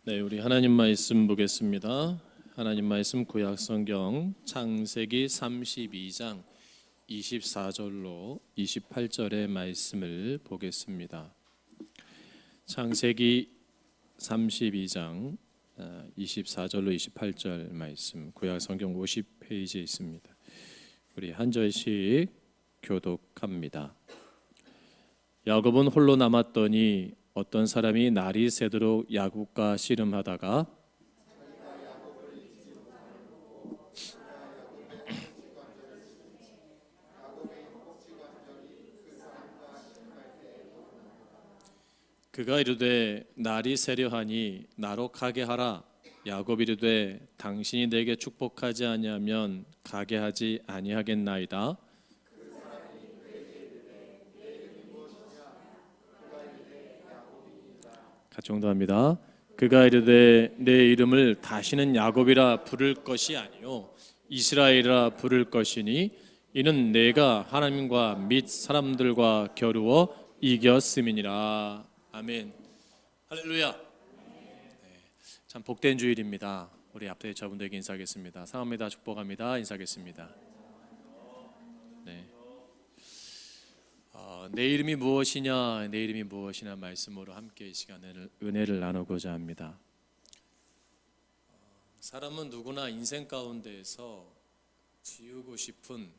네, 우리 하나님 말씀 보겠습니다. 하나님 말씀 구약 성경 창세기 32장 24절로 28절의 말씀을 보겠습니다. 창세기 32장 24절로 28절 말씀 구약 성경 50페이지에 있습니다. 우리 한 절씩 교독합니다. 야곱은 홀로 남았더니 어떤 사람이 날이 새도록 야곱과 씨름하다가 그가 이르되 날이 새려하니 나로 가게 하라. 야곱이 이르되 당신이 내게 축복하지 아니하면 가게 하지 아니하겠나이다. 같이 정도합니다. 그가 이르되 내 이름을 다시는 야곱이라 부를 것이 아니요 이스라엘이라 부를 것이니 이는 내가 하나님과 및 사람들과 겨루어 이겼음이니라. 아멘. 할렐루야. 참 복된 주일입니다. 우리 앞에 저분들에게 인사하겠습니다. 사랑합니다. 축복합니다. 인사하겠습니다. 네. 내 이름이 무엇이냐, 내 이름이 무엇이냐 말씀으로 함께 이 시간을 은혜를 나누고자 합니다. 사람은 누구나 인생 가운데에서 지우고 싶은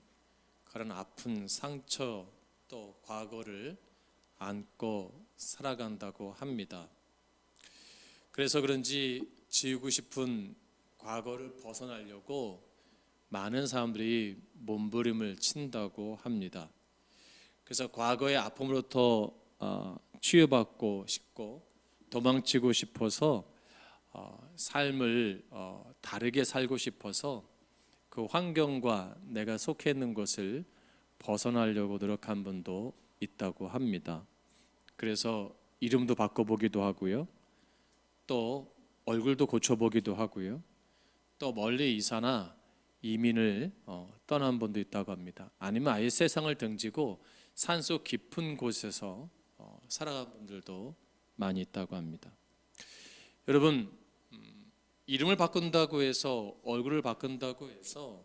그런 아픈 상처 또 과거를 안고 살아간다고 합니다. 그래서 그런지 지우고 싶은 과거를 벗어나려고 많은 사람들이 몸부림을 친다고 합니다. 그래서 과거의 아픔으로부터 치유받고 싶고 도망치고 싶어서 삶을 다르게 살고 싶어서 그 환경과 내가 속해 있는 것을 벗어나려고 노력한 분도 있다고 합니다. 그래서 이름도 바꿔보기도 하고요, 또 얼굴도 고쳐보기도 하고요, 또 멀리 이사나 이민을 떠난 분도 있다고 합니다. 아니면 아예 세상을 등지고 산속 깊은 곳에서 살아간 분들도 많이 있다고 합니다. 여러분, 이름을 바꾼다고 해서, 얼굴을 바꾼다고 해서,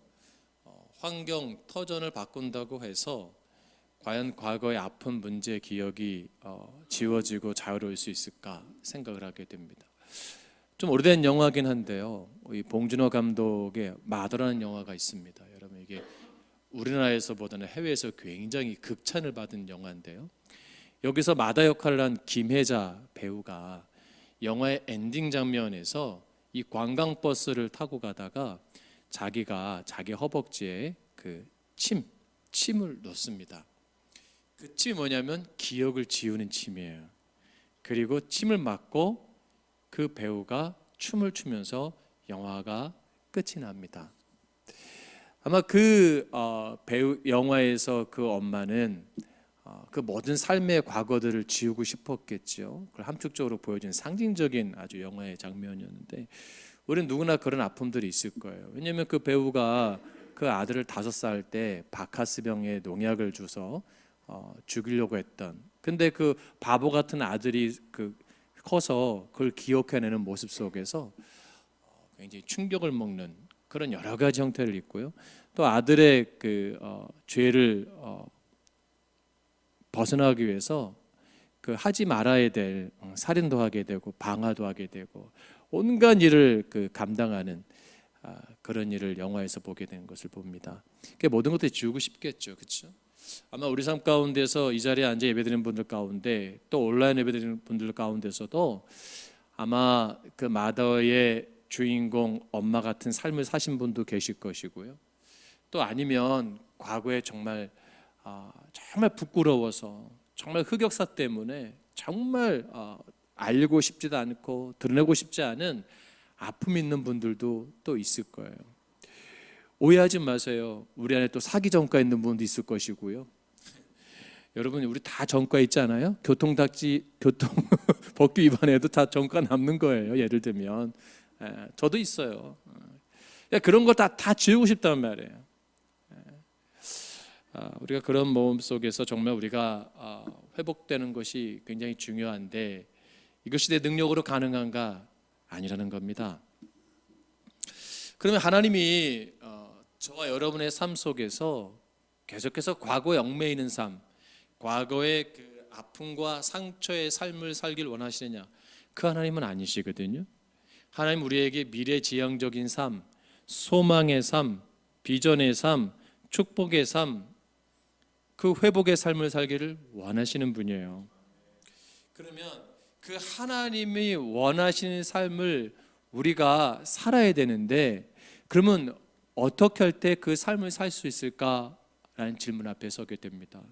환경 터전을 바꾼다고 해서 과연 과거의 아픈 문제 기억이 지워지고 자유로울 수 있을까 생각을 하게 됩니다. 좀 오래된 영화긴 한데요, 이 봉준호 감독의 마더라는 영화가 있습니다. 여러분, 이게 우리나라에서보다는 해외에서 굉장히 극찬을 받은 영화인데요, 여기서 마더 역할을 한 김혜자 배우가 영화의 엔딩 장면에서 이 관광버스를 타고 가다가 자기가 자기 허벅지에 그 침을 놓습니다. 그 침이 뭐냐면 기억을 지우는 침이에요. 그리고 침을 맞고 그 배우가 춤을 추면서 영화가 끝이 납니다. 아마 그 배우 영화에서 그 엄마는 그 모든 삶의 과거들을 지우고 싶었겠죠. 그걸 함축적으로 보여준 상징적인 아주 영화의 장면이었는데, 우리는 누구나 그런 아픔들이 있을 거예요. 왜냐하면 그 배우가 그 아들을 5살 때 바카스병에 농약을 줘서 죽이려고 했던, 근데 그 바보 같은 아들이 커서 그걸 기억해내는 모습 속에서 굉장히 충격을 먹는 그런 여러 가지 형태를 있고요. 또 아들의 그 죄를 벗어나기 위해서 그 하지 말아야 될 살인도 하게 되고 방화도 하게 되고 온갖 일을 감당하는 그런 일을 영화에서 보게 된 것을 봅니다. 그러니까 모든 것들이 지우고 싶겠죠, 그렇죠? 아마 우리 삶 가운데서 이 자리에 앉아 예배드리는 분들 가운데, 또 온라인 예배드리는 분들 가운데서도 아마 그 마더의 주인공 엄마 같은 삶을 사신 분도 계실 것이고요, 또 아니면 과거에 정말 부끄러워서, 정말 흑역사 때문에 정말 알고 싶지도 않고 드러내고 싶지 않은 아픔이 있는 분들도 또 있을 거예요. 오해하지 마세요. 우리 안에 또 사기 전과 있는 분도 있을 것이고요. 여러분, 우리 다 전과 있잖아요. 교통 법규 위반에도 다 전과 남는 거예요. 예를 들면 저도 있어요. 그런 거 다 지우고 싶단 말이에요. 우리가 그런 모험 속에서 정말 우리가 회복되는 것이 굉장히 중요한데, 이것이 내 능력으로 가능한가? 아니라는 겁니다. 그러면 하나님이 저와 여러분의 삶 속에서 계속해서 과거에 얽매이는 있는 삶, 과거의 그 아픔과 상처의 삶을 살길 원하시느냐? 그 하나님은 아니시거든요. 하나님 우리에게 미래지향적인 삶, 소망의 삶, 비전의 삶, 축복의 삶, 그 회복의 삶을 살기를 원하시는 분이에요. 그러면 그 하나님이 원하시는 삶을 우리가 살아야 되는데, 그러면 어떻게 할 때 그 삶을 살 수 있을까라는 질문 앞에 서게 됩니다.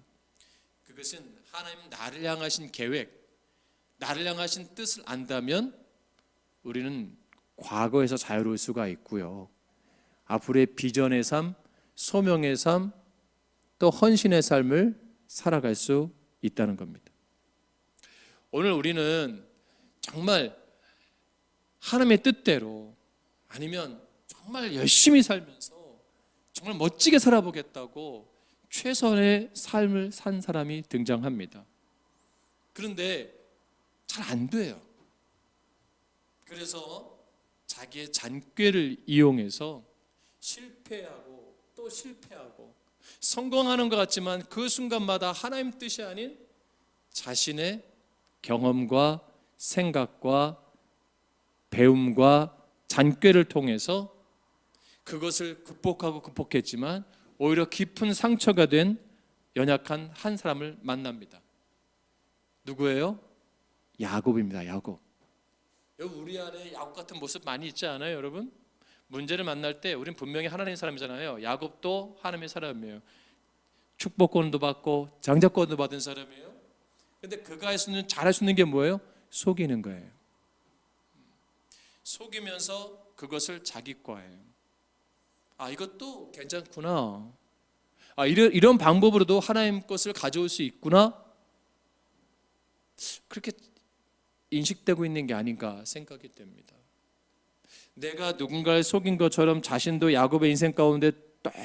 그것은 하나님 나를 향하신 계획, 나를 향하신 뜻을 안다면 우리는 과거에서 자유로울 수가 있고요, 앞으로의 비전의 삶, 소명의 삶, 또 헌신의 삶을 살아갈 수 있다는 겁니다. 오늘 우리는 정말 하나님의 뜻대로, 아니면 정말 열심히 살면서 정말 멋지게 살아보겠다고 최선의 삶을 산 사람이 등장합니다. 그런데 잘 안 돼요. 그래서 자기의 잔꾀를 이용해서 실패하고 또 실패하고, 성공하는 것 같지만 그 순간마다 하나님 뜻이 아닌 자신의 경험과 생각과 배움과 잔꾀를 통해서 그것을 극복했지만 오히려 깊은 상처가 된 연약한 한 사람을 만납니다. 누구예요? 야곱입니다. 야곱. 여러분, 우리 안에 야곱 같은 모습 많이 있지 않아요, 여러분? 문제를 만날 때 우린 분명히 하나님의 사람이잖아요. 야곱도 하나님의 사람이에요. 축복권도 받고 장자권도 받은 사람이에요. 근데 그가 잘할 수 있는 게 뭐예요? 속이는 거예요. 속이면서 그것을 자기 거예요. 이것도 괜찮구나. 이런 방법으로도 하나님 것을 가져올 수 있구나. 그렇게 인식되고 있는 게 아닌가 생각이 됩니다. 내가 누군가를 속인 것처럼 자신도 야곱의 인생 가운데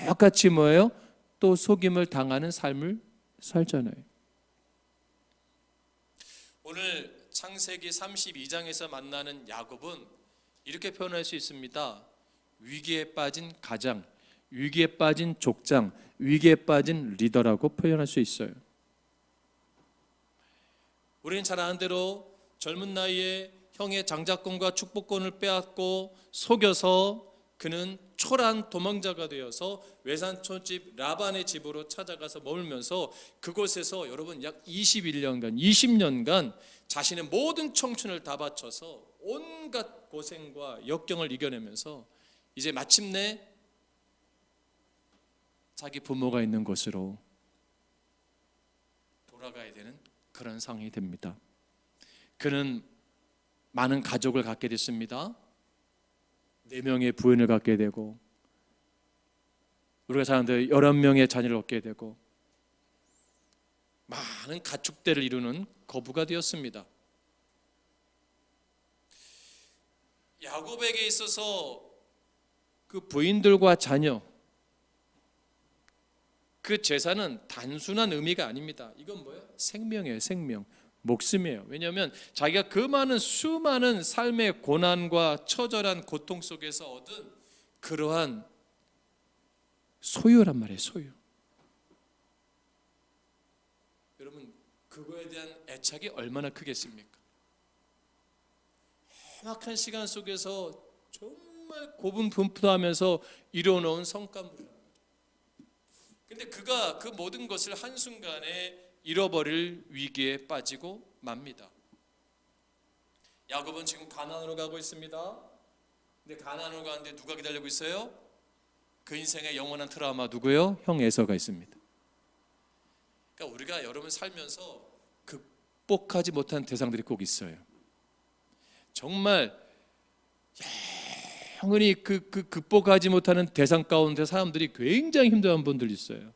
똑같이 뭐예요? 또 속임을 당하는 삶을 살잖아요. 오늘 창세기 32장에서 만나는 야곱은 이렇게 표현할 수 있습니다. 위기에 빠진 가장, 위기에 빠진 족장, 위기에 빠진 리더라고 표현할 수 있어요. 우리는 잘 아는 대로 젊은 나이에 형의 장자권과 축복권을 빼앗고 속여서 그는 초라한 도망자가 되어서 외산촌집 라반의 집으로 찾아가서 머물면서 그곳에서 여러분 약 21년간 20년간 자신의 모든 청춘을 다 바쳐서 온갖 고생과 역경을 이겨내면서 이제 마침내 자기 부모가 있는 곳으로 돌아가야 되는 그런 상황이 됩니다. 그는 많은 가족을 갖게 됐습니다. 4명의 부인을 갖게 되고, 우리가 잘 아는 대로 11명의 자녀를 얻게 되고, 많은 가축대를 이루는 거부가 되었습니다. 야곱에게 있어서 그 부인들과 자녀, 그 재산은 단순한 의미가 아닙니다. 이건 뭐예요? 생명이에요. 생명, 목숨이에요. 왜냐하면 자기가 그 많은 수많은 삶의 고난과 처절한 고통 속에서 얻은 그러한 소유란 말이에요. 소유. 여러분, 그거에 대한 애착이 얼마나 크겠습니까? 험악한 시간 속에서 정말 고분분투하면서 이뤄놓은 성과물. 근데 그가 그 모든 것을 한순간에 잃어버릴 위기에 빠지고 맙니다. 야곱은 지금 가나안으로 가고 있습니다. 근데 가나안으로 가는데 누가 기다리고 있어요? 그 인생의 영원한 트라우마 누구요? 형 에서가 있습니다. 그러니까 우리가 여러분 살면서 극복하지 못한 대상들이 꼭 있어요. 정말 영원히 극복하지 못하는 대상 가운데 사람들이 굉장히 힘들어하는 분들이 있어요.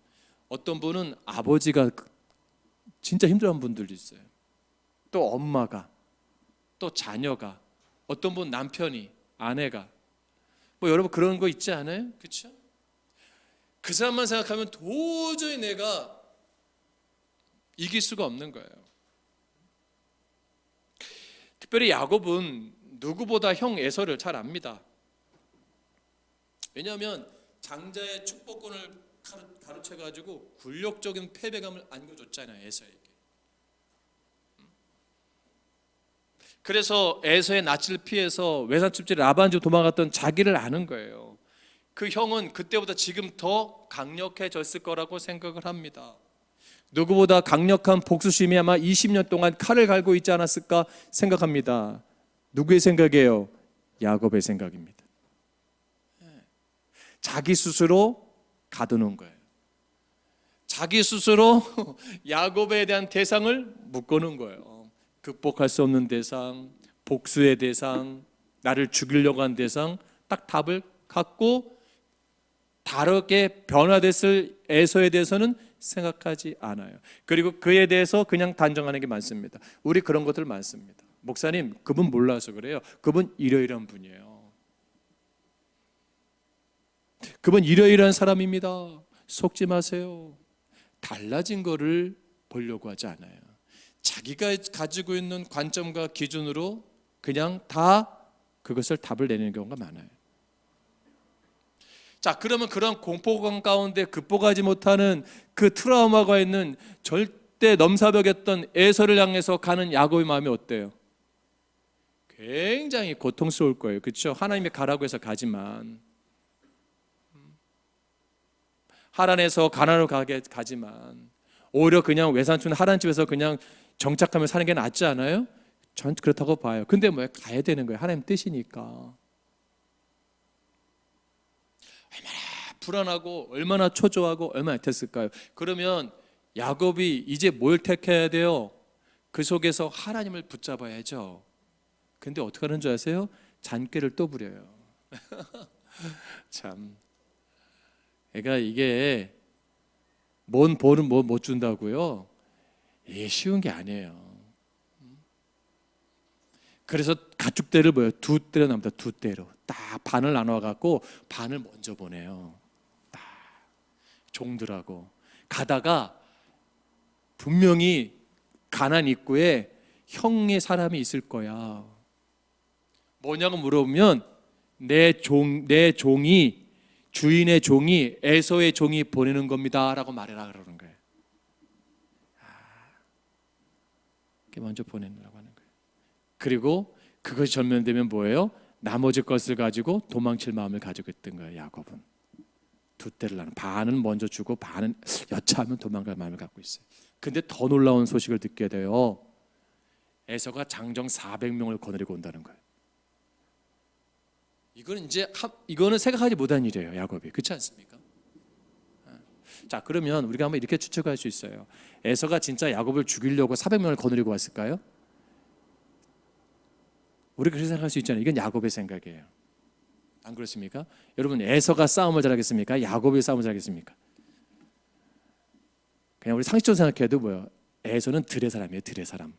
어떤 분은 아버지가 진짜 힘들어하는 분들도 있어요. 또 엄마가, 또 자녀가, 어떤 분 남편이, 아내가, 여러분 그런 거 있지 않아요? 그렇죠? 그 사람만 생각하면 도저히 내가 이길 수가 없는 거예요. 특별히 야곱은 누구보다 형 에서를 잘 압니다. 왜냐하면 장자의 축복권을 가르쳐 가지고 굴욕적인 패배감을 안겨줬잖아요, 에서에게. 그래서 에서의 낯을 피해서 외산축제 라반지로 도망갔던 자기를 아는 거예요. 그 형은 그때보다 지금 더 강력해졌을 거라고 생각을 합니다. 누구보다 강력한 복수심이 아마 20년 동안 칼을 갈고 있지 않았을까 생각합니다. 누구의 생각이에요? 야곱의 생각입니다. 자기 스스로 가두는 거예요. 자기 스스로 야곱에 대한 대상을 묶어놓은 거예요. 극복할 수 없는 대상, 복수의 대상, 나를 죽이려고 한 대상, 딱 답을 갖고 다르게 변화됐을 에서에 대해서는 생각하지 않아요. 그리고 그에 대해서 그냥 단정하는 게 많습니다. 우리 그런 것들 많습니다. 목사님, 그분 몰라서 그래요. 그분 이러이러한 분이에요. 그분 이러이러한 사람입니다. 속지 마세요. 달라진 거를 보려고 하지 않아요. 자기가 가지고 있는 관점과 기준으로 그냥 다 그것을 답을 내는 경우가 많아요. 자, 그러면 그런 공포감 가운데 극복하지 못하는 그 트라우마가 있는 절대 넘사벽이었던 에서를 향해서 가는 야곱의 마음이 어때요? 굉장히 고통스러울 거예요. 그렇죠? 하나님이 가라고 해서 가지만, 하란에서 가나안으로 가지만 오히려 그냥 외산촌 하란 집에서 그냥 정착하며 사는 게 낫지 않아요? 전 그렇다고 봐요. 근데 뭐 가야 되는 거예요. 하나님 뜻이니까. 얼마나 불안하고 얼마나 초조하고 얼마나 됐을까요? 그러면 야곱이 이제 뭘 택해야 돼요? 그 속에서 하나님을 붙잡아야죠. 근데 어떻게 하는 줄 아세요? 잔꾀를 또 부려요. 참, 그러니까 이게 뭔 보는 뭐 못 준다고요? 이게 쉬운 게 아니에요. 그래서 가축대를 뭐예요? 두 대로 납니다. 두 대로 딱 반을 나눠 갖고 반을 먼저 보내요. 딱 종들하고 가다가 분명히 가나안 입구에 형의 사람이 있을 거야. 뭐냐고 물어보면 내 종이 주인의 종이 에서의 종이 보내는 겁니다라고 말해라 그러는 거예요. 먼저 보내느라고 하는 거예요. 그리고 그것이 전면되면 뭐예요? 나머지 것을 가지고 도망칠 마음을 가지고 있던 거예요. 야곱은 두 대를 나눠 반은 먼저 주고 반은 여차하면 도망갈 마음을 갖고 있어요. 근데 더 놀라운 소식을 듣게 돼요. 에서가 장정 400명을 거느리고 온다는 거예요. 이거는 생각하지 못한 일이에요. 야곱이. 그렇지 않습니까? 자, 그러면 우리가 한번 이렇게 추측할 수 있어요. 에서가 진짜 야곱을 죽이려고 400명을 거느리고 왔을까요? 우리가 그렇게 생각할 수 있잖아요. 이건 야곱의 생각이에요. 안 그렇습니까? 여러분, 에서가 싸움을 잘하겠습니까? 야곱이 싸움을 잘하겠습니까? 그냥 우리 상식적으로 생각해도 뭐예요? 에서는 들의 사람이에요. 들의 사람.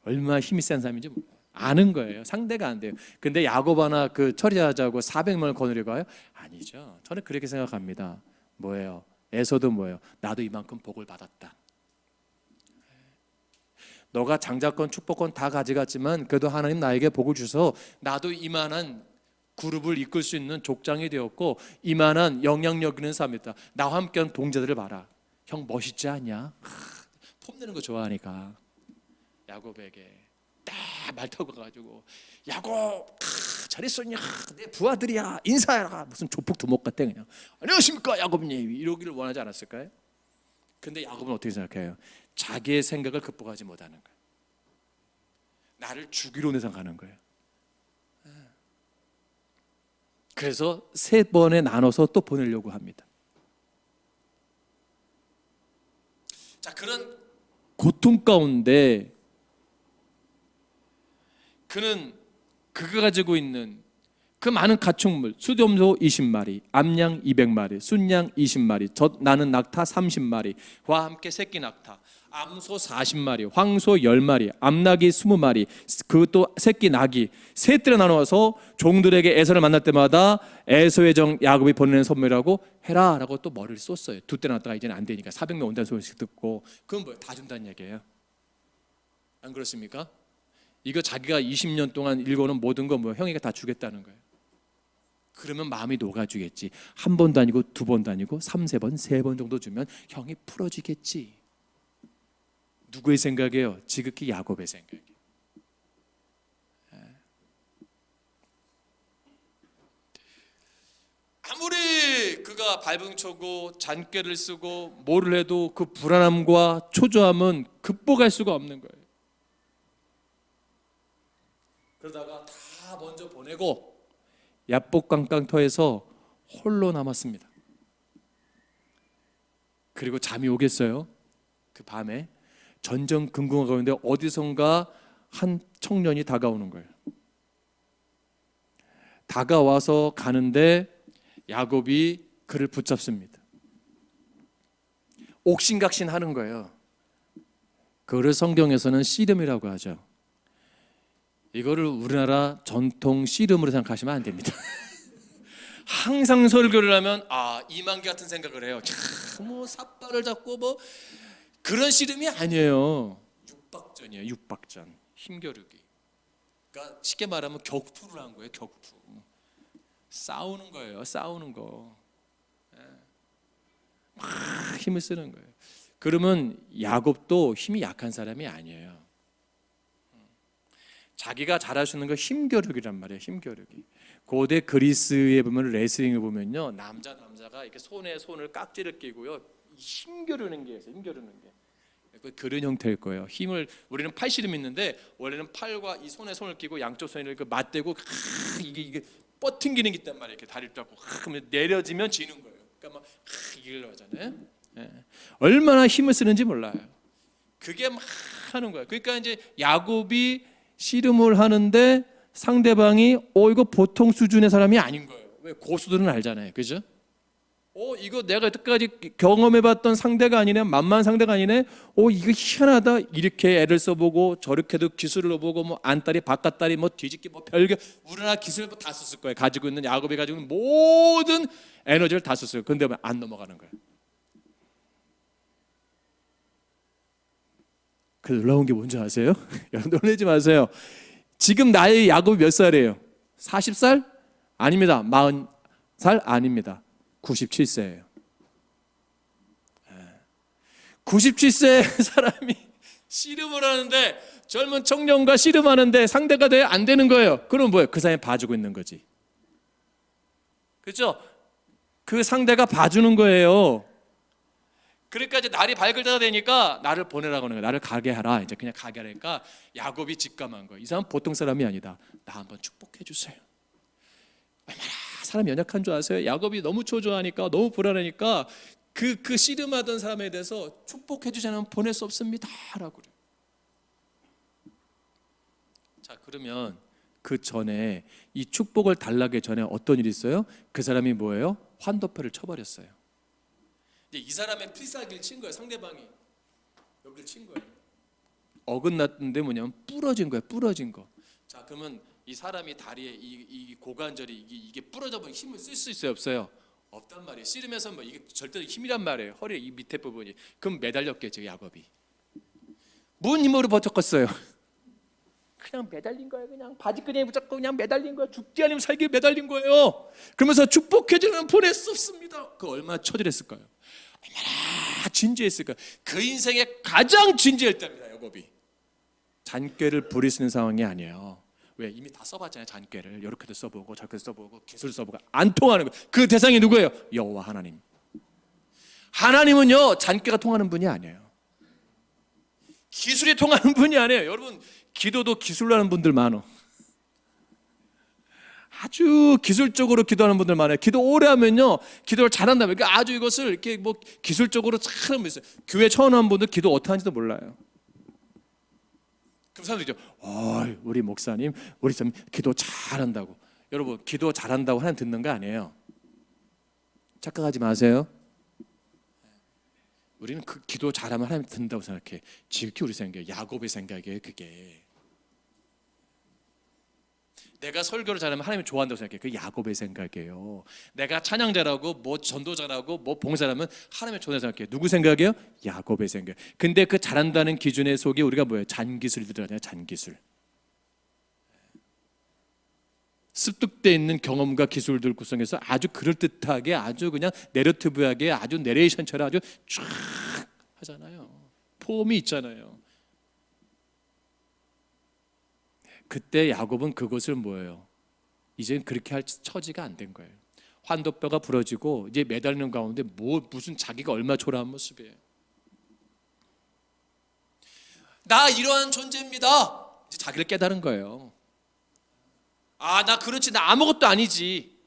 얼마나 힘이 센 사람인지 아는 거예요. 상대가 안 돼요. 근데 야곱 하나 처리하자고 400명을 거느리고 와요? 아니죠. 저는 그렇게 생각합니다. 뭐예요? 에서도 뭐예요? 나도 이만큼 복을 받았다. 너가 장자권, 축복권 다 가져갔지만 그래도 하나님 나에게 복을 주셔서 나도 이만한 그룹을 이끌 수 있는 족장이 되었고 이만한 영향력 있는 사람이다. 나와 함께한 동자들을 봐라. 형 멋있지 않냐? 폼내는 거 좋아하니까 야곱에게 딱 말 타고 가가지고 야곱 잘 있었냐? 내 부하들이야. 인사해라. 무슨 조폭 두목 같아 그냥. 안녕하십니까 야곱님 이러기를 원하지 않았을까요? 근데 야곱은 어떻게 생각해요? 자기의 생각을 극복하지 못하는 거예요. 나를 죽이려 생각하는 거예요. 그래서 3번에 나눠서 또 보내려고 합니다. 자, 그런 고통 가운데 그가 가지고 있는 그 많은 가축물, 수염소 20마리, 암양 200마리, 순양 20마리, 젖나는 낙타 30마리와 함께 새끼 낙타, 암소 40마리, 황소 10마리, 암낙이 20마리, 그것도 새끼 낙이 세 떼로 나누어서 종들에게 에서를 만날 때마다 에서의 정 야곱이 보내는 선물이라고 해라 라고 또 머리를 쏟어요. 두 떼 나왔다가 이제는 안 되니까 400명 온다는 소식 듣고 그건 뭐예요? 다 준다는 얘기예요. 안 그렇습니까? 이거 자기가 20년 동안 읽어놓은 모든 거 뭐 형이가 다 주겠다는 거예요. 그러면 마음이 녹아주겠지. 한 번도 아니고 두 번도 아니고 3-4번, 3번 정도 주면 형이 풀어지겠지. 누구의 생각이에요? 지극히 야곱의 생각이에요. 아무리 그가 발버둥쳐고 잔꾀를 쓰고 뭐를 해도 그 불안함과 초조함은 극복할 수가 없는 거예요. 그러다가 다 먼저 보내고 야복 깡깡터에서 홀로 남았습니다. 그리고 잠이 오겠어요? 그 밤에 전전긍긍하고 있는데 어디선가 한 청년이 다가오는 거예요. 다가와서 가는데 야곱이 그를 붙잡습니다. 옥신각신 하는 거예요. 그거를 성경에서는 씨름이라고 하죠. 이거를 우리나라 전통 씨름으로 생각하시면 안 됩니다. 항상 설교를 하면 이만기 같은 생각을 해요. 뭐 삿발을 잡고 뭐 그런 씨름이 아니에요. 육박전이에요. 육박전. 힘겨루기. 그러니까 쉽게 말하면 격투를 한 거예요. 격투. 싸우는 거예요. 싸우는 거. 막 힘을 쓰는 거예요. 그러면 야곱도 힘이 약한 사람이 아니에요. 자기가 잘할 수 있는 거 힘겨루기란 말이에요. 힘겨루기. 고대 그리스에 보면 레슬링을 보면요, 남자가 이렇게 손에 손을 깍지를 끼고요, 힘겨루는 게 있어요. 힘겨루는 게. 그런 형태일 거예요. 힘을 우리는 팔씨름 있는데 원래는 팔과 이 손에 손을 끼고 양쪽 손을 맞대고 이게 뻗팅기는 게 있단 말이에요. 이렇게 다리를 잡고 그러면 내려지면 지는 거예요. 그러니까 막 이기려고 하잖아요. 얼마나 힘을 쓰는지 몰라요. 그게 막 하는 거예요. 그러니까 이제 야곱이 씨름을 하는데 상대방이 이거 보통 수준의 사람이 아닌 거예요. 왜? 고수들은 알잖아요. 그죠? 이거 내가 여태까지 경험해봤던 상대가 아니네, 만만한 상대가 아니네. 이거 희한하다. 이렇게 애를 써보고 저렇게도 기술을 넣어보고 뭐 안다리, 바깥다리, 뭐 뒤집기, 뭐 별게 우리나라 기술 다 썼을 거예요. 가지고 있는 야곱이 가지고 있는 모든 에너지를 다 썼어요. 근데 안 넘어가는 거예요. 그 놀라운 게 뭔지 아세요? 여러분 놀라지 마세요. 지금 나이 야곱이 몇 살이에요? 40살? 아닙니다. 40살? 아닙니다. 97세예요. 97세 사람이 씨름을 하는데, 젊은 청년과 씨름하는데 상대가 돼? 안 되는 거예요. 그럼 뭐예요? 그 사람이 봐주고 있는 거지. 그렇죠? 그 상대가 봐주는 거예요. 그러니까 이제 날이 밝을 때가 되니까 나를 보내라고 하는 거예요. 나를 가게 하라. 이제 그냥 가게 하니까 야곱이 직감한 거예요. 이 사람 보통 사람이 아니다. 나 한번 축복해 주세요. 얼마나 사람 연약한 줄 아세요? 야곱이 너무 초조하니까, 너무 불안하니까 그 씨름하던 사람에 대해서 축복해 주지 않으면 보낼 수 없습니다 라고 그래요. 자, 그러면 그 전에 이 축복을 달라기 전에 어떤 일이 있어요? 그 사람이 뭐예요? 환도표를 쳐버렸어요. 이제 이 사람의 필살기를 친 거예요. 상대방이 여기를 친 거예요. 어긋났는데 뭐냐면 부러진 거예요. 부러진 거. 자, 그러면 이 사람이 다리에 이 고관절이 이게 부러져 버리면 힘을 쓸 수 있어요? 없어요? 없단 말이에요. 씨름에서 뭐 이게 절대 힘이란 말이에요. 허리 이 밑에 부분이. 그럼 매달렸겠죠, 야곱이. 뭔 힘으로 버텼겠어요? 그냥 매달린 거예요. 그냥 바지끈에 붙잡고 그냥 매달린 거예요. 죽지 않으면 살기 매달린 거예요. 그러면서 축복해주는 보낼 수 없습니다. 그 얼마나 처절했을까요? 얼마나 진지했을까요? 그 인생에 가장 진지했답니다, 야곱이. 잔꾀를 부릴 수 있는 상황이 아니에요. 왜? 이미 다 써봤잖아요. 잔꾀를 이렇게도 써보고 저렇게도 써보고 기술 써보고 안 통하는 거예요. 그 대상이 누구예요? 여호와 하나님. 하나님은요, 잔꾀가 통하는 분이 아니에요. 기술이 통하는 분이 아니에요. 여러분, 기도도 기술로 하는 분들 많어. 아주 기술적으로 기도하는 분들 많아요. 기도 오래 하면요, 기도를 잘한다. 그러니까 아주 이것을 이렇게 뭐 기술적으로 잘 하면 있어요. 교회 처음 한 분들 기도 어떻게 하는지도 몰라요. 그럼 사람들이 우리 목사님, 우리 좀 기도 잘한다고. 여러분, 기도 잘한다고 하나님 듣는 거 아니에요. 착각하지 마세요. 우리는 그 기도 잘하면 하나님 듣는다고 생각해. 지극히 우리 생각이에요. 야곱의 생각이에요. 그게 내가 설교를 잘하면 하나님이 좋아한다고 생각해. 그 야곱의 생각이에요. 내가 찬양 잘하고 뭐 전도 잘하고 뭐 봉사하면 하나님이 좋아한다고 생각해. 누구 생각이에요? 야곱의 생각. 근데 그 잘한다는 기준의 속에 우리가 뭐예요? 잔기술이 들어가잖아요. 잔기술. 습득되어 있는 경험과 기술들 구성해서 아주 그럴듯하게, 아주 그냥 내러티브하게, 아주 내레이션처럼 아주 쫙 하잖아요. 폼이 있잖아요. 그때 야곱은 그것을 뭐예요? 이제 그렇게 할 처지가 안 된 거예요. 환도뼈가 부러지고 이제 매달리는 가운데 무슨 자기가 얼마나 초라한 모습이에요. 나 이러한 존재입니다. 이제 자기를 깨달은 거예요. 아, 나 그렇지, 나 아무것도 아니지.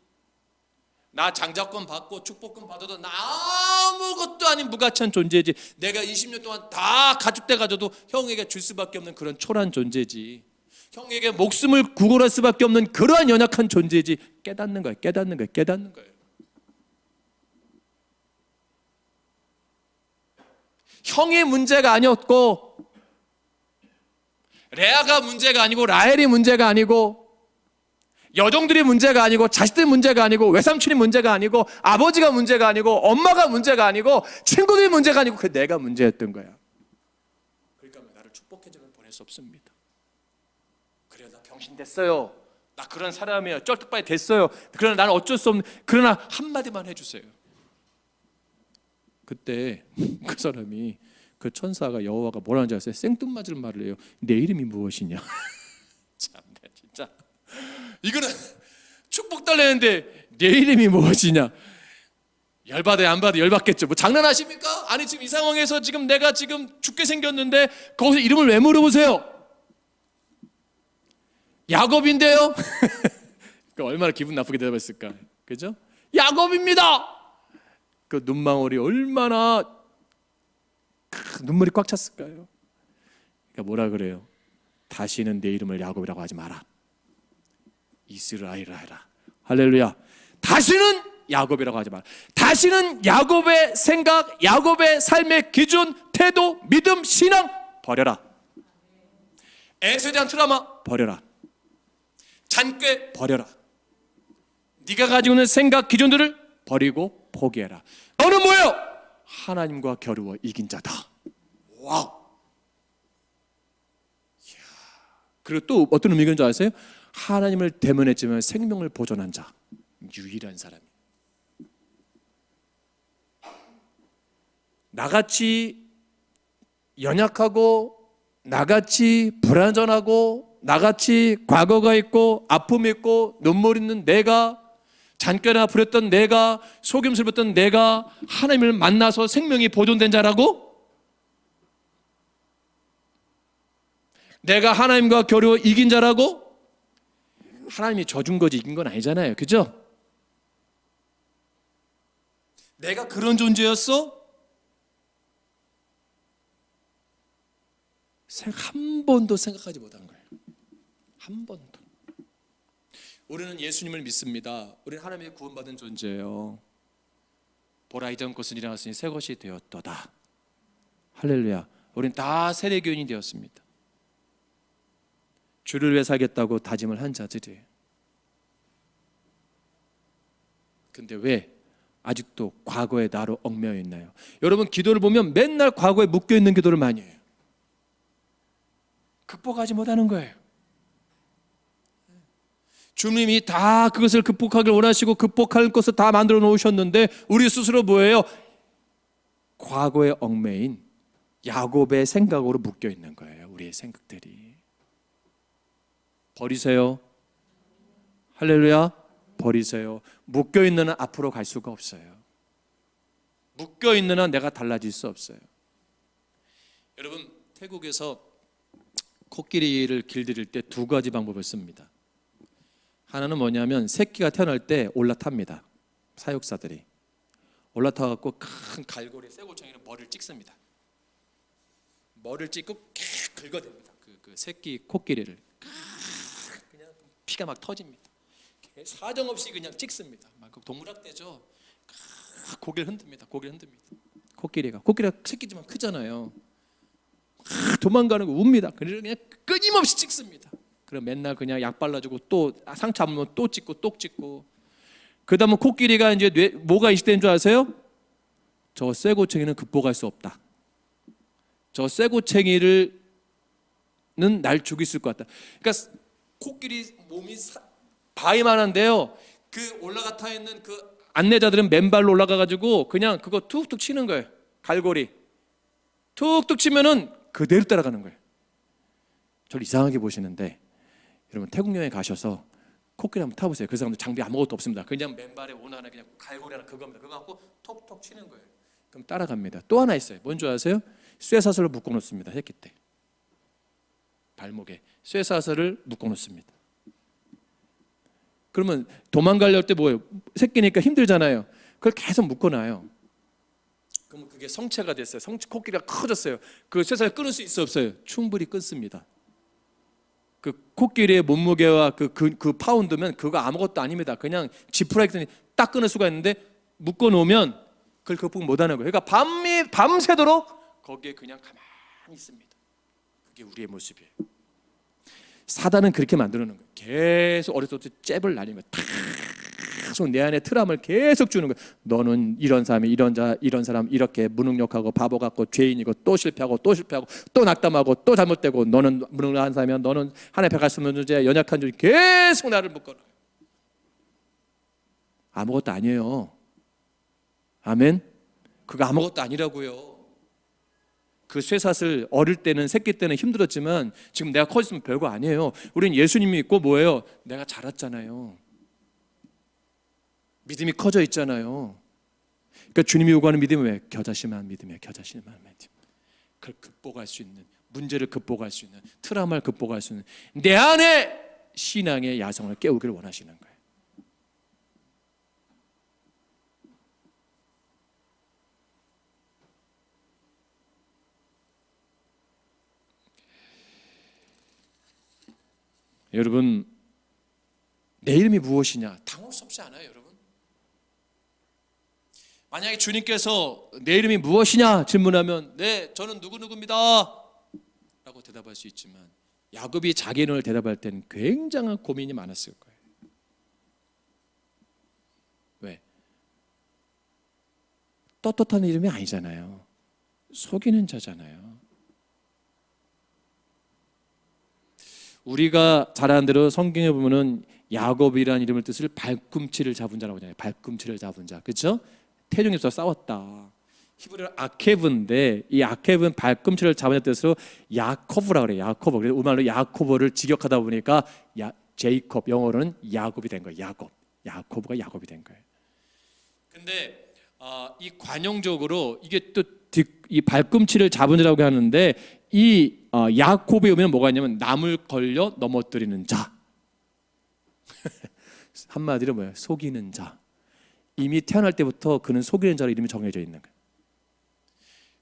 나 장자권 받고 축복권 받아도 나 아무것도 아닌 무가치한 존재지. 내가 20년 동안 다 가축대 가져도 형에게 줄 수밖에 없는 그런 초라한 존재지. 형에게 목숨을 구걸할 수밖에 없는 그러한 연약한 존재지. 깨닫는 거예요. 깨닫는 거예요. 깨닫는 거예요. 형이 문제가 아니었고, 레아가 문제가 아니고, 라헬이 문제가 아니고, 여종들이 문제가 아니고, 자식들이 문제가 아니고, 외삼촌이 문제가 아니고, 아버지가 문제가 아니고, 엄마가 문제가 아니고, 친구들이 문제가 아니고, 그 내가 문제였던 거야. 그러니까 나를 축복해주면 보낼 수 없습니다. 그래, 나 병신 됐어요. 나 그런 사람이에요. 쩔뚝바이 됐어요. 그러나 나는 어쩔 수 없는, 그러나 한마디만 해주세요. 그때 그 사람이, 그 천사가, 여호와가 뭐라는지 아세요? 생뚱맞을 말을 해요. 내 이름이 무엇이냐. 참네, 진짜 이거는 축복 달래는데 내 이름이 무엇이냐. 열받아요? 안 받아요? 열받겠죠. 뭐 장난하십니까? 아니, 지금 이 상황에서 지금 내가 지금 죽게 생겼는데 거기서 이름을 왜 물어보세요? 야곱인데요. 그러니까 얼마나 기분 나쁘게 대답했을까. 그죠? 야곱입니다. 그 눈망울이 얼마나 눈물이 꽉 찼을까요? 그러니까 뭐라 그래요? 다시는 내 이름을 야곱이라고 하지 마라. 이스라엘이라 해라. 할렐루야. 다시는 야곱이라고 하지 마라. 다시는 야곱의 생각, 야곱의 삶의 기준, 태도, 믿음, 신앙 버려라. 에서에 대한 트라우마 버려라. 잔꾀 버려라. 네가 가지고 있는 생각, 기준들을 버리고 포기해라. 너는 뭐예요? 하나님과 겨루어 이긴 자다. 와우. 이야. 그리고 또 어떤 의미가 있는 줄 아세요? 하나님을 대면했지만 생명을 보존한 자, 유일한 사람이. 나같이 연약하고, 나같이 불완전하고, 나같이 과거가 있고, 아픔이 있고, 눈물 있는 내가, 잔꾀나 부렸던 내가, 속임수를 부렸던 내가 하나님을 만나서 생명이 보존된 자라고? 내가 하나님과 겨루어 이긴 자라고? 하나님이 져준 거지 이긴 건 아니잖아요. 그죠? 내가 그런 존재였어? 한 번도 생각하지 못한 거예요. 한 번도. 우리는 예수님을 믿습니다. 우리는 하나님의 구원받은 존재예요. 보라, 이전 것은 일어났으니 새 것이 되었도다. 할렐루야. 우리는 다 세례교인이 되었습니다. 주를 위해 살겠다고 다짐을 한 자들이에요. 근데 왜 아직도 과거의 나로 얽매여 있나요? 여러분, 기도를 보면 맨날 과거에 묶여 있는 기도를 많이 해요. 극복하지 못하는 거예요. 주님이 다 그것을 극복하길 원하시고 극복할 것을 다 만들어 놓으셨는데 우리 스스로 뭐예요? 과거에 얽매인 야곱의 생각으로 묶여 있는 거예요. 우리의 생각들이. 버리세요. 할렐루야. 버리세요. 묶여 있는 한 앞으로 갈 수가 없어요. 묶여 있는 한 내가 달라질 수 없어요. 여러분, 태국에서 코끼리를 길들일 때 두 가지 방법을 씁니다. 하나는 뭐냐면 새끼가 태어날 때 올라탑니다. 사육사들이 올라타갖고 큰 갈고리 쇠고창이로 머리를 찍습니다. 머리를 찍고 긁어댑니다. 그 새끼 코끼리를 그냥 피가 막 터집니다. 사정없이 그냥 찍습니다. 막 동물학대죠. 고개를 흔듭니다. 고개를 흔듭니다. 코끼리가 새끼지만 크잖아요. 도망가는 거 웁니다. 그래서 그냥 끊임없이 찍습니다. 그럼 맨날 그냥 약 발라주고 또 상처 안 오면 또 찍고 또 찍고. 그다음에 코끼리가 이제 뭐가 인식되는 줄 아세요? 저 쇠고챙이는 극복할 수 없다. 저 쇠고챙이는 날 죽일 것 같다. 그러니까 코끼리 몸이 바위만한데요. 그 올라가 있는 그 안내자들은 맨발로 올라가가지고 그냥 그거 툭툭 치는 거예요. 갈고리 툭툭 치면은 그대로 따라가는 거예요. 저를 이상하게 보시는데 여러분 태국 여행 가셔서 코끼리 한번 타보세요. 그 사람들 장비 아무것도 없습니다. 그냥 맨발에 오나 하나 그냥 갈고리 하나 그겁니다. 그거 갖고 톡톡 치는 거예요. 그럼 따라갑니다. 또 하나 있어요. 뭔지 아세요? 쇠사슬로 묶어놓습니다. 했기 때 발목에 쇠사슬을 묶어놓습니다. 그러면 도망가려할 때 뭐예요? 새끼니까 힘들잖아요. 그걸 계속 묶어놔요. 그러면 그게 성체가 됐어요. 코끼리가 커졌어요. 그 쇠사슬 끊을 수 있어 없어요? 충분히 끊습니다. 그 코끼리의 몸무게와 그 파운드면 그거 아무것도 아닙니다. 그냥 지푸라기 딱 끊을 수가 있는데 묶어놓으면 그걸 극복 못하는 거예요. 그러니까 밤새도록 거기에 그냥 가만히 있습니다. 그게 우리의 모습이에요. 사단은 그렇게 만들어놓은 거예요. 계속 어렸을 때 잽을 날리는 거예요. 계속 내 안에 트람을 계속 주는 거예요. 너는 이런 사람이 이런 사람 이렇게 무능력하고 바보 같고 죄인이고 또 실패하고 또 낙담하고 또 잘못되고 너는 무능한 사람이야. 너는 하나님 앞에 갈 수 없는 존재야. 연약한 존재. 계속 나를 묶어놔요. 아무것도 아니에요. 아멘. 그거 아무것도 아니라고요. 그 쇠사슬 어릴 때는 새끼 때는 힘들었지만 지금 내가 커졌으면 별거 아니에요. 우리는 예수님이 있고 뭐예요? 내가 자랐잖아요. 믿음이 커져 있잖아요. 그러니까 주님이 요구하는 믿음은 왜? 겨자씨만 믿음이에요. 겨자씨만 믿음. 그걸 극복할 수 있는, 문제를 극복할 수 있는, 트라우마를 극복할 수 있는 내 안에 신앙의 야성을 깨우기를 원하시는 거예요. 여러분, 내 이름이 무엇이냐? 당혹스럽지 않아요, 여러분? 만약에 주님께서 내 이름이 무엇이냐 질문하면 네, 저는 누구누구입니다 라고 대답할 수 있지만 야곱이 자기 이름을 대답할 때는 굉장한 고민이 많았을 거예요. 왜? 떳떳한 이름이 아니잖아요. 속이는 자잖아요. 우리가 잘 아는 대로 성경에 보면은 야곱이라는 이름을 뜻을 발꿈치를 잡은 자라고 하잖아요. 발꿈치를 잡은 자, 그렇죠? 태중에서 싸웠다. 히브리어 아케브인데 이 아케브는 발꿈치를 잡은 자 뜻으로 야코브라 그래요. 야코브. 그래서 우리말로 야코브를 직역하다 보니까 제이콥, 영어로는 야곱이 된 거예요. 야코브가 야곱이 된 거예요. 근데 이 관용적으로 이게 또 이 발꿈치를 잡은 자라고 하는데 이 야곱에 오면 뭐가 있냐면 남을 걸려 넘어뜨리는 자. 한마디로 뭐예요? 속이는 자. 이미 태어날 때부터 그는 속이는 자로 이름이 정해져 있는 거예요.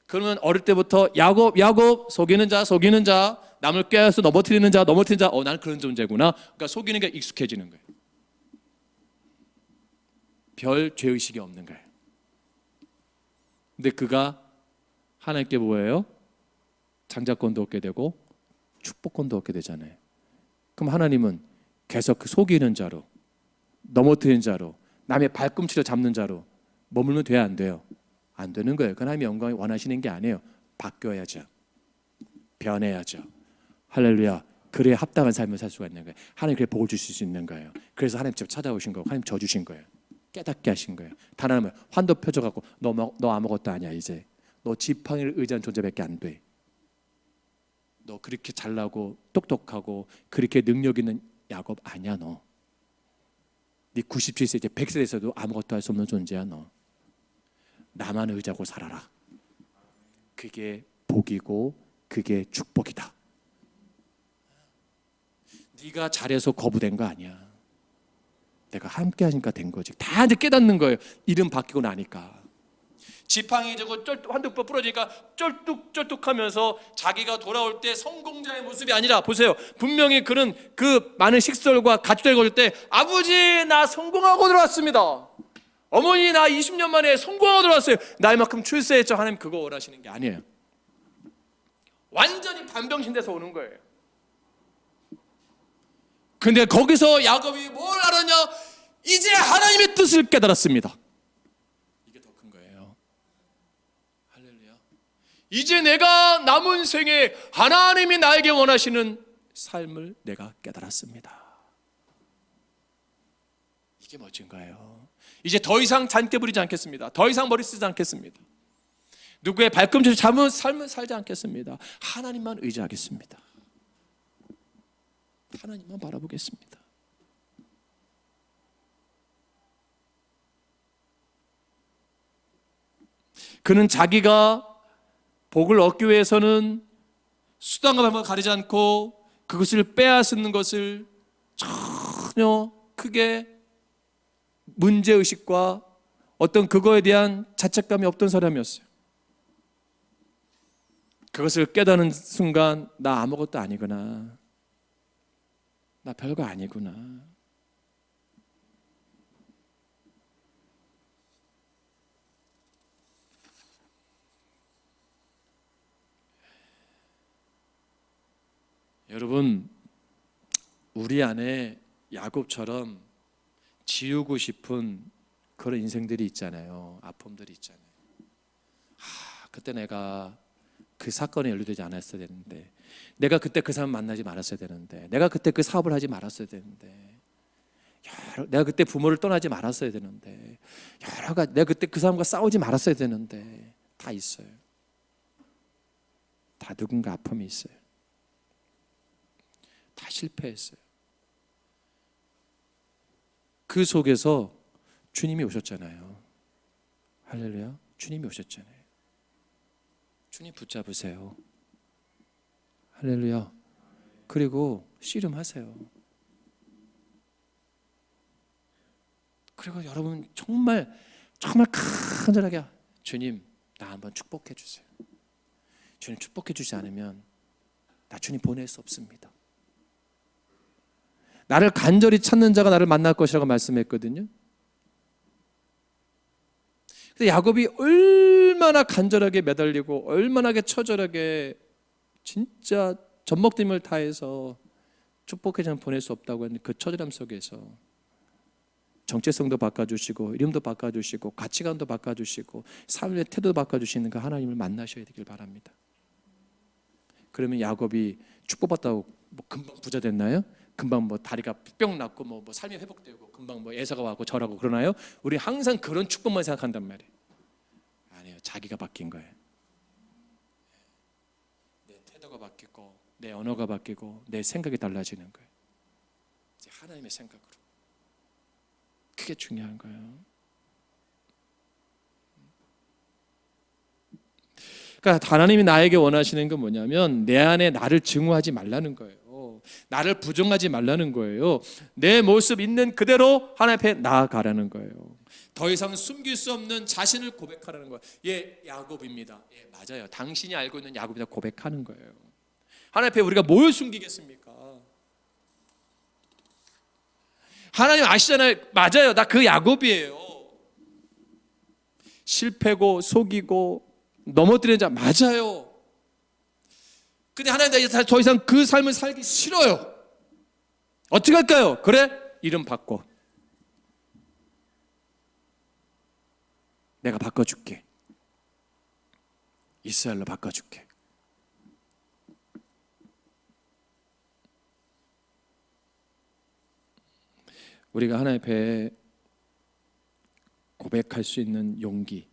그러면 어릴 때부터 야곱 속이는 자, 남을 꾀어서 넘어뜨리는 자, 나는 그런 존재구나. 그러니까 속이는 게 익숙해지는 거예요. 별 죄의식이 없는 거예요. 근데 그가 하나님께 뭐예요? 장자권도 얻게 되고 축복권도 얻게 되잖아요. 그럼 하나님은 계속 그 속이는 자로, 넘어뜨리는 자로, 남의 발꿈치를 잡는 자로 머물면 돼야 안 돼요? 안 되는 거예요. 하나님의 영광이 원하시는 게 아니에요. 바뀌어야죠. 변해야죠. 할렐루야. 그래야 합당한 삶을 살 수가 있는 거예요. 하나님 그래 복을 주실 수 있는 거예요. 그래서 하나님 직접 찾아오신 거고 하나님 저 주신 거예요. 깨닫게 하신 거예요. 단 하나는 환도 펴져갖고 너 아무것도 아니야. 이제 너 지팡이를 의지한 존재밖에 안 돼. 너 그렇게 잘나고 똑똑하고 그렇게 능력 있는 야곱 아니야. 너. 네 97세 이제 100세 돼서도 아무것도 할 수 없는 존재야. 너. 나만 의지하고 살아라. 그게 복이고 그게 축복이다. 네가 잘해서 거부된 거 아니야. 내가 함께 하니까 된 거지. 다 이제 깨닫는 거예요. 이름 바뀌고 나니까. 지팡이 저거 환도뼈 부러지니까 쩔뚝쩔뚝하면서 자기가 돌아올 때 성공자의 모습이 아니라 보세요. 분명히 그는 그 많은 식설과 가축들 걸릴 때 아버지 나 성공하고 들어왔습니다. 어머니 나 20년 만에 성공하고 들어왔어요. 나이만큼 출세했죠. 하나님 그거 원하시는 게 아니에요. 완전히 반병신돼서 오는 거예요. 근데 거기서 야곱이 뭘 알았냐? 이제 하나님의 뜻을 깨달았습니다. 이게 더 큰 거예요. 할렐루야. 이제 내가 남은 생에 하나님이 나에게 원하시는 삶을 내가 깨달았습니다. 이게 멋진가요? 이제 더 이상 잔깨 부리지 않겠습니다. 더 이상 머리 쓰지 않겠습니다. 누구의 발꿈치를 잡은 삶을 살지 않겠습니다. 하나님만 의지하겠습니다. 하나님만 바라보겠습니다. 그는 자기가 복을 얻기 위해서는 수단과 방법을 가리지 않고 그것을 빼앗는 것을 전혀 크게 문제의식과 어떤 그거에 대한 자책감이 없던 사람이었어요. 그것을 깨닫는 순간 나 아무것도 아니구나. 나 별거 아니구나. 여러분, 우리 안에 야곱처럼 지우고 싶은 그런 인생들이 있잖아요. 아픔들이 있잖아요. 그때 내가 그 사건에 연루되지 않았어야 되는데, 내가 그때 그 사람 만나지 말았어야 되는데, 내가 그때 그 사업을 하지 말았어야 되는데, 내가 그때 부모를 떠나지 말았어야 되는데, 여러 가지 내가 그때 그 사람과 싸우지 말았어야 되는데, 다 있어요. 다 누군가 아픔이 있어요. 다 실패했어요. 그 속에서 주님이 오셨잖아요. 할렐루야. 주님이 오셨잖아요. 주님 붙잡으세요. 할렐루야. 그리고 씨름하세요. 그리고 여러분 정말 간절하게 주님 나 한번 축복해 주세요. 주님 축복해 주지 않으면 나 주님 보낼 수 없습니다. 나를 간절히 찾는 자가 나를 만날 것이라고 말씀했거든요. 근데 야곱이 얼마나 간절하게 매달리고 얼마나 처절하게 진짜 젖먹임을 다해서 축복해주면 보낼 수 없다고 하는 그 처절함 속에서 정체성도 바꿔주시고 이름도 바꿔주시고 가치관도 바꿔주시고 삶의 태도도 바꿔주시는 그 하나님을 만나셔야 되길 바랍니다. 그러면 야곱이 축복받다고 뭐 금방 부자 됐나요? 금방 뭐 다리가 뿅 났고 뭐 삶이 회복되고 금방 뭐 예사가 와고 절하고 그러나요? 우리 항상 그런 축복만 생각한단 말이에요. 아니에요. 자기가 바뀐 거예요. 내 태도가 바뀌고 내 언어가 바뀌고 내 생각이 달라지는 거예요. 이제 하나님의 생각으로. 그게 중요한 거예요. 그러니까 하나님이 나에게 원하시는 건 뭐냐면 내 안에 나를 증오하지 말라는 거예요. 나를 부정하지 말라는 거예요. 내 모습 있는 그대로 하나님 앞에 나아가라는 거예요. 더 이상 숨길 수 없는 자신을 고백하라는 거예요. 예, 야곱입니다. 예, 맞아요. 당신이 알고 있는 야곱이다 고백하는 거예요. 하나님 앞에 우리가 뭘 숨기겠습니까? 하나님 아시잖아요. 맞아요. 나 그 야곱이에요. 실패고 속이고 넘어뜨리는 자 맞아요. 근데 하나님 나 이제 더 이상 그 삶을 살기 싫어요. 어떻게 할까요? 그래? 이름 바꿔. 내가 바꿔줄게. 이스라엘로 바꿔줄게. 우리가 하나님 앞에 고백할 수 있는 용기,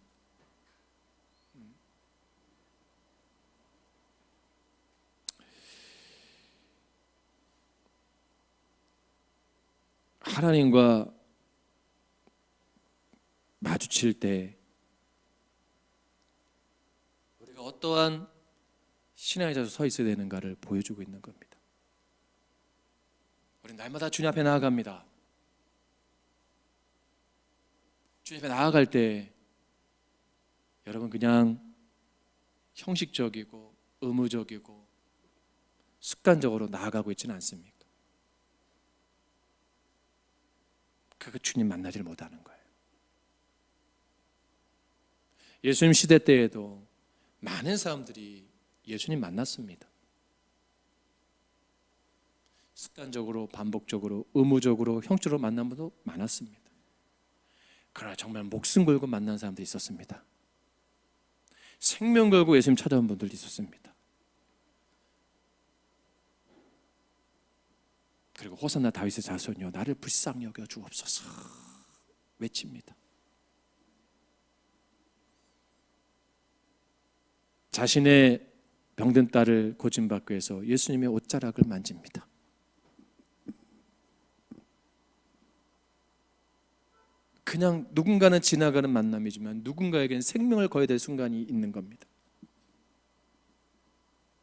하나님과 마주칠 때 우리가 어떠한 신앙의 자세로 서 있어야 되는가를 보여주고 있는 겁니다. 우리 날마다 주님 앞에 나아갑니다. 주님 앞에 나아갈 때 여러분 그냥 형식적이고 의무적이고 습관적으로 나아가고 있지는 않습니까? 그거 주님 만나질 못하는 거예요. 예수님 시대 때에도 많은 사람들이 예수님 만났습니다. 습관적으로 반복적으로 의무적으로 형식적으로 만난 분도 많았습니다. 그러나 정말 목숨 걸고 만난 사람도 있었습니다. 생명 걸고 예수님 찾아온 분들도 있었습니다. 그리고 호산나 다윗의 자손이여 나를 불쌍히 여겨 주옵소서. 외칩니다. 자신의 병든 딸을 고침받기 위해서 예수님의 옷자락을 만집니다. 그냥 누군가는 지나가는 만남이지만 누군가에게는 생명을 걸어야 될 순간이 있는 겁니다.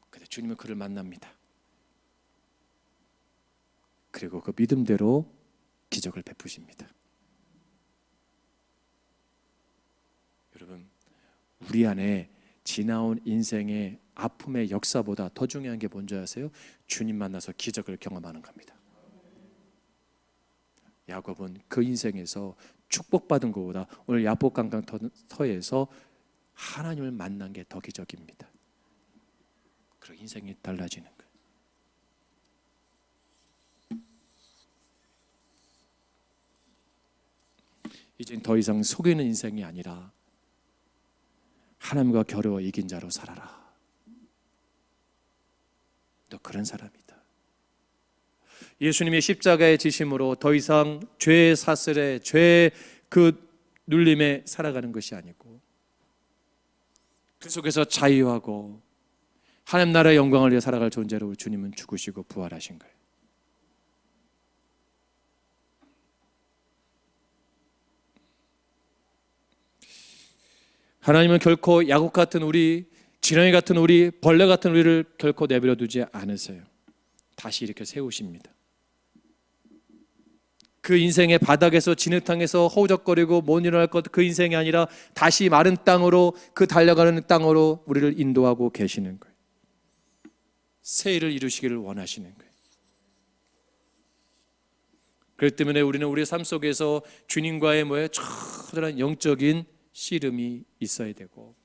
근데 주님은 그를 만납니다. 그리고 그 믿음대로 기적을 베푸십니다. 여러분, 우리 안에 지나온 인생의 아픔의 역사보다 더 중요한 게 뭔지 아세요? 주님 만나서 기적을 경험하는 겁니다. 야곱은 그 인생에서 축복받은 것보다 오늘 야복 강강터에서 하나님을 만난 게 더 기적입니다. 그리고 인생이 달라지는 거예요. 이젠 더 이상 속이는 인생이 아니라 하나님과 겨루어 이긴 자로 살아라. 너 그런 사람이다. 예수님의 십자가의 지심으로 더 이상 죄의 사슬에, 죄의 그 눌림에 살아가는 것이 아니고 그 속에서 자유하고 하나님 나라의 영광을 위해 살아갈 존재로 주님은 죽으시고 부활하신 거예요. 하나님은 결코 야곱 같은 우리, 지렁이 같은 우리, 벌레 같은 우리를 결코 내버려 두지 않으세요. 다시 이렇게 세우십니다. 그 인생의 바닥에서 진흙탕에서 허우적거리고 못 일어날 것 그 인생이 아니라 다시 마른 땅으로, 그 달려가는 땅으로 우리를 인도하고 계시는 거예요. 새 일을 이루시기를 원하시는 거예요. 그렇기 때문에 우리는 우리의 삶 속에서 주님과의 처절한 영적인 씨름이 있어야 되고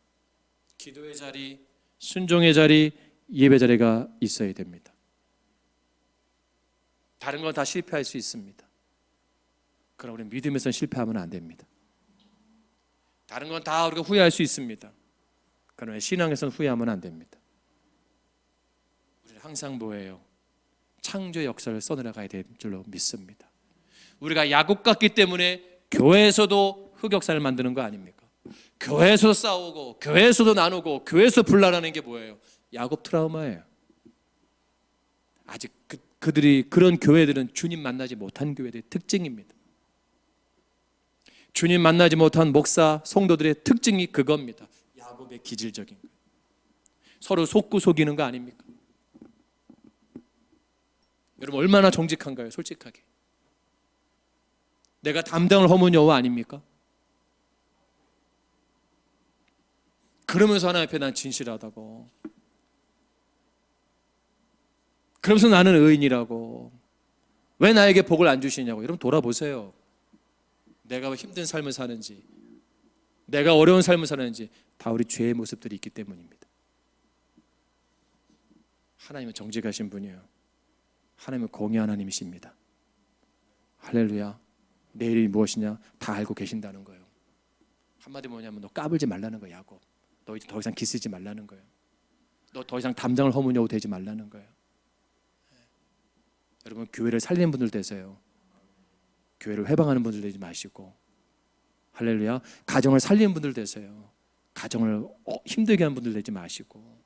기도의 자리, 순종의 자리, 예배 자리가 있어야 됩니다. 다른 건 다 실패할 수 있습니다. 그러나 우리는 믿음에서 실패하면 안 됩니다. 다른 건 다 우리가 후회할 수 있습니다. 그러나 신앙에서는 후회하면 안 됩니다. 우리는 항상 뭐예요? 창조의 역사를 써내려가야 될 줄로 믿습니다. 우리가 야곱 같기 때문에 교회에서도 흑역사를 만드는 거 아닙니까? 교회에서도 싸우고 교회에서도 나누고 교회에서 분란하는 게 뭐예요? 야곱 트라우마예요. 아직 그들이 그런 교회들은 주님 만나지 못한 교회들의 특징입니다. 주님 만나지 못한 목사, 성도들의 특징이 그겁니다. 야곱의 기질적인 거예요. 서로 속고 속이는 거 아닙니까? 여러분 얼마나 정직한가요? 솔직하게. 내가 담당을 허문 여호와 아닙니까? 그러면서 하나님 앞에 난 진실하다고, 그러면서 나는 의인이라고, 왜 나에게 복을 안 주시냐고. 여러분 돌아보세요. 내가 힘든 삶을 사는지, 내가 어려운 삶을 사는지 다 우리 죄의 모습들이 있기 때문입니다. 하나님은 정직하신 분이에요. 하나님은 공의 하나님이십니다. 할렐루야. 내일이 무엇이냐 다 알고 계신다는 거예요. 한마디 뭐냐면 너 까불지 말라는 거야. 야곱, 너 이제 더 이상 기쓰지 말라는 거예요. 너 더 이상 담장을 허무냐고 되지 말라는 거예요. 여러분 교회를 살리는 분들 되세요. 교회를 회방하는 분들 되지 마시고, 할렐루야. 가정을 살리는 분들 되세요. 가정을 힘들게 하는 분들 되지 마시고.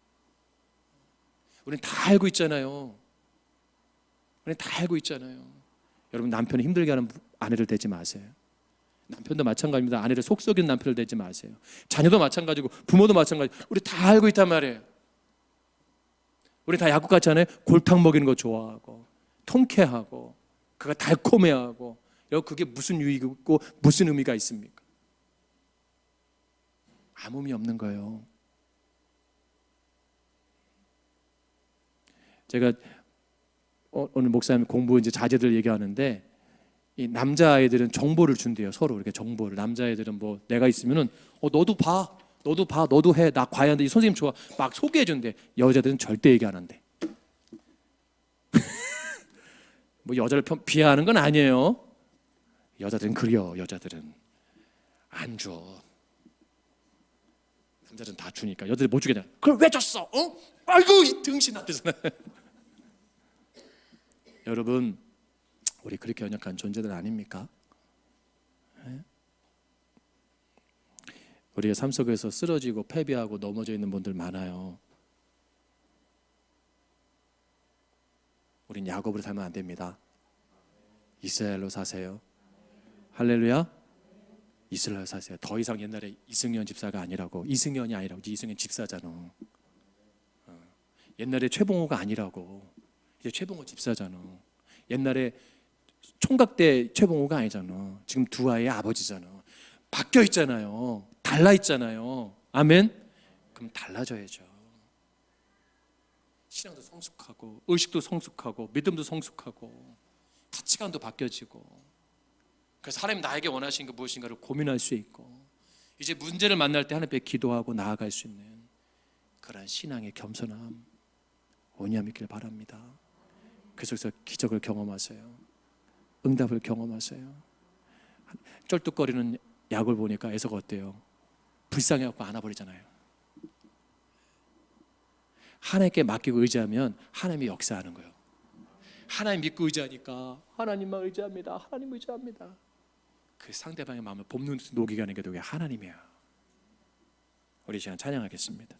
우리는 다 알고 있잖아요. 우리는 다 알고 있잖아요. 여러분 남편을 힘들게 하는 아내를 되지 마세요. 남편도 마찬가지입니다. 아내를 속썩이는 남편을 되지 마세요. 자녀도 마찬가지고 부모도 마찬가지. 우리 다 알고 있단 말이에요. 우리 다 야곱 같지 않아요? 골탕 먹이는 거 좋아하고 통쾌하고 그가 달콤해하고, 그게 무슨 유익이 있고 무슨 의미가 있습니까? 아무 의미 없는 거예요. 제가 오늘 목사님 공부 이제 자제들 얘기하는데, 이 남자아이들은 정보를 준대요. 서로 이렇게 정보를. 남자아이들은 뭐 내가 있으면은 너도 봐, 너도 해, 나 과외한데 이 선생님 좋아, 막 소개해 준대. 여자들은 절대 얘기 안 한대. 뭐 여자를 비하하는 건 아니에요. 여자들은 그려. 여자들은 안 줘. 남자들은 다 주니까. 여자들이 못 주겠냐? 그걸 왜 줬어? 아이고 이 등신아 되잖아. 여러분 우리 그렇게 연약한 존재들 아닙니까? 우리의 삶 속에서 쓰러지고 패배하고 넘어져 있는 분들 많아요. 우린 야곱으로 살면 안 됩니다. 이스라엘로 사세요. 할렐루야. 이스라엘 사세요. 더 이상 옛날에 이승연 집사가 아니라고. 이승연이 아니라고. 이승연 집사잖아. 옛날에 최봉호가 아니라고. 이제 최봉호 집사잖아. 옛날에 총각 때 최봉호가 아니잖아. 지금 두 아이의 아버지잖아. 바뀌어 있잖아요. 달라 있잖아요. 아멘. 그럼 달라져야죠. 신앙도 성숙하고 의식도 성숙하고 믿음도 성숙하고 가치관도 바뀌어지고, 그래서 하나님 나에게 원하시는 게 무엇인가를 고민할 수 있고, 이제 문제를 만날 때 하나님께 기도하고 나아갈 수 있는 그런 신앙의 겸손함, 온유함 있길 바랍니다. 그 속에서 기적을 경험하세요. 응답을 경험하세요. 쩔뚝거리는 야곱을 보니까 에서가 어때요? 불쌍해갖고 안아버리잖아요. 하나님께 맡기고 의지하면 하나님이 역사하는 거예요. 하나님 믿고 의지하니까 하나님만 의지합니다. 하나님 의지합니다. 그 상대방의 마음을 봄눈 녹이게 하는 게 그게 하나님이야. 우리 시간 찬양하겠습니다.